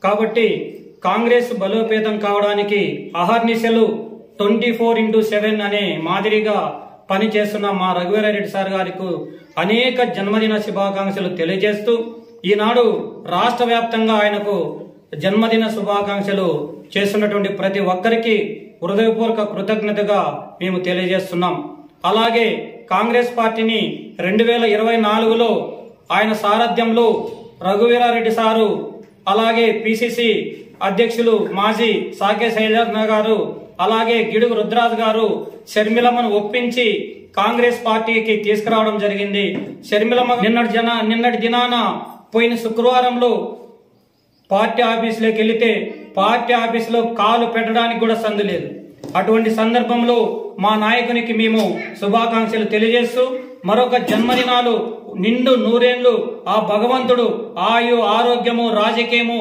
కాబట్టి కాంగ్రెస్ బలోపేతం కావడానికి అహర్నిశలు 24/7 అనే మాదిరిగా పనిచేస్తున్న మా రఘువీరారెడ్డి సార్ గారికి అనేక జన్మదిన శుభాకాంక్షలు తెలియజేస్తూ ఈనాడు రాష్ట్ర వ్యాప్తంగా ఆయనకు జన్మదిన శుభాకాంక్షలు చేస్తున్నటువంటి ప్రతి ఒక్కరికి హృదయపూర్వక కృతజ్ఞతగా మేము తెలియజేస్తున్నాం. అలాగే కాంగ్రెస్ పార్టీని 2024లో ఆయన సారథ్యంలో రఘువీరారెడ్డి సారు, అలాగే పిసిసి అధ్యక్షులు మాజీ సాకే శైలజ గారు, అలాగే గిడుగు రుద్రాజ్ గారు షర్మిలమ్మను ఒప్పించి కాంగ్రెస్ పార్టీకి తీసుకురావడం జరిగింది. షర్మిలమ్మ నిన్నటి దినాన పోయిన శుక్రవారంలో పార్టీ ఆఫీసులోకి వెళితే పార్టీ ఆఫీసులో కాలు పెట్టడానికి కూడా సందు లేదు. అటువంటి సందర్భంలో మా నాయకునికి మేము శుభాకాంక్షలు తెలియజేస్తూ మరొక జన్మదినాలు నిండు నూరేళ్లు ఆ భగవంతుడు ఆయు ఆరోగ్యము రాజకీయము